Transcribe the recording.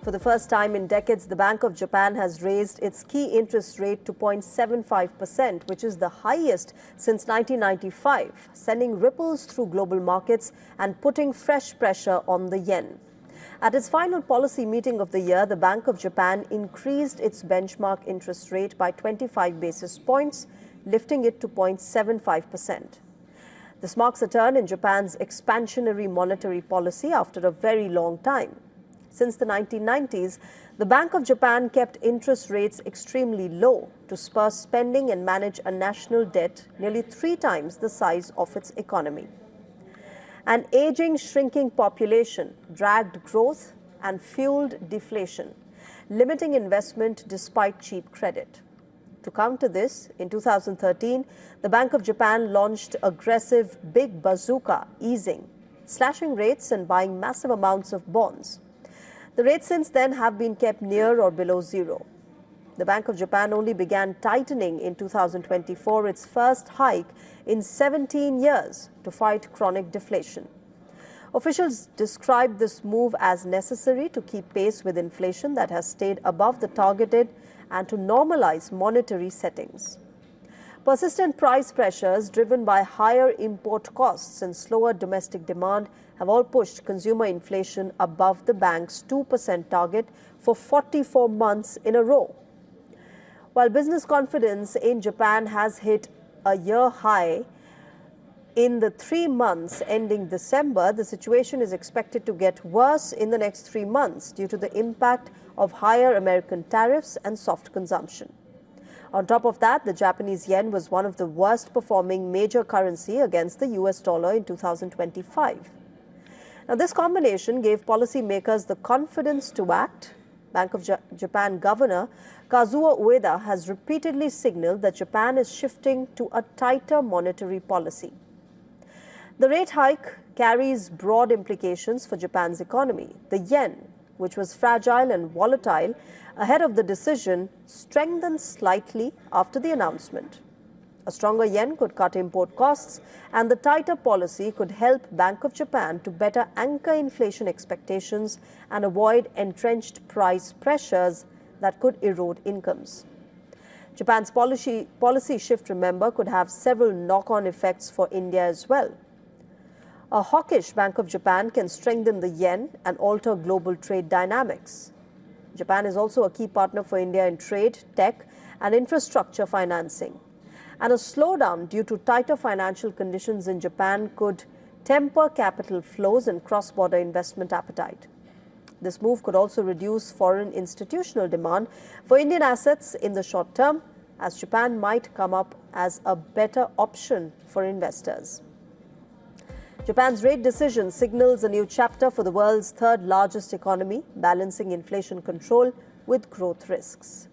For the first time in decades, the Bank of Japan has raised its key interest rate to 0.75%, which is the highest since 1995, sending ripples through global markets and putting fresh pressure on the yen. At its final policy meeting of the year, the Bank of Japan increased its benchmark interest rate by 25 basis points, lifting it to 0.75%. This marks a turn in Japan's expansionary monetary policy after a very long time. Since the 1990s, the Bank of Japan kept interest rates extremely low to spur spending and manage a national debt nearly 3 times the size of its economy. An aging, shrinking population dragged growth and fueled deflation, limiting investment despite cheap credit. To counter this, in 2013, the Bank of Japan launched aggressive big bazooka easing, slashing rates and buying massive amounts of bonds. The rates since then have been kept near or below zero. The Bank of Japan only began tightening in 2024, its first hike in 17 years to fight chronic deflation. Officials described this move as necessary to keep pace with inflation that has stayed above the targeted and to normalize monetary settings. Persistent price pressures driven by higher import costs and slower domestic demand have all pushed consumer inflation above the bank's 2% target for 44 months in a row. While business confidence in Japan has hit a year high in the 3 months ending December, the situation is expected to get worse in the next 3 months due to the impact of higher American tariffs and soft consumption. On top of that, the Japanese yen was one of the worst performing major currency against the US dollar in 2025. Now, this combination gave policymakers the confidence to act. Bank of Japan Governor Kazuo Ueda has repeatedly signaled that Japan is shifting to a tighter monetary policy. The rate hike carries broad implications for Japan's economy. The yen, which was fragile and volatile ahead of the decision, strengthened slightly after the announcement. A stronger yen could cut import costs, and the tighter policy could help Bank of Japan to better anchor inflation expectations and avoid entrenched price pressures that could erode incomes. Japan's policy shift, remember, could have several knock-on effects for India as well. A hawkish Bank of Japan can strengthen the yen and alter global trade dynamics. Japan is also a key partner for India in trade, tech, and infrastructure financing. And a slowdown due to tighter financial conditions in Japan could temper capital flows and cross-border investment appetite. This move could also reduce foreign institutional demand for Indian assets in the short term, as Japan might come up as a better option for investors. Japan's rate decision signals a new chapter for the world's third largest economy, balancing inflation control with growth risks.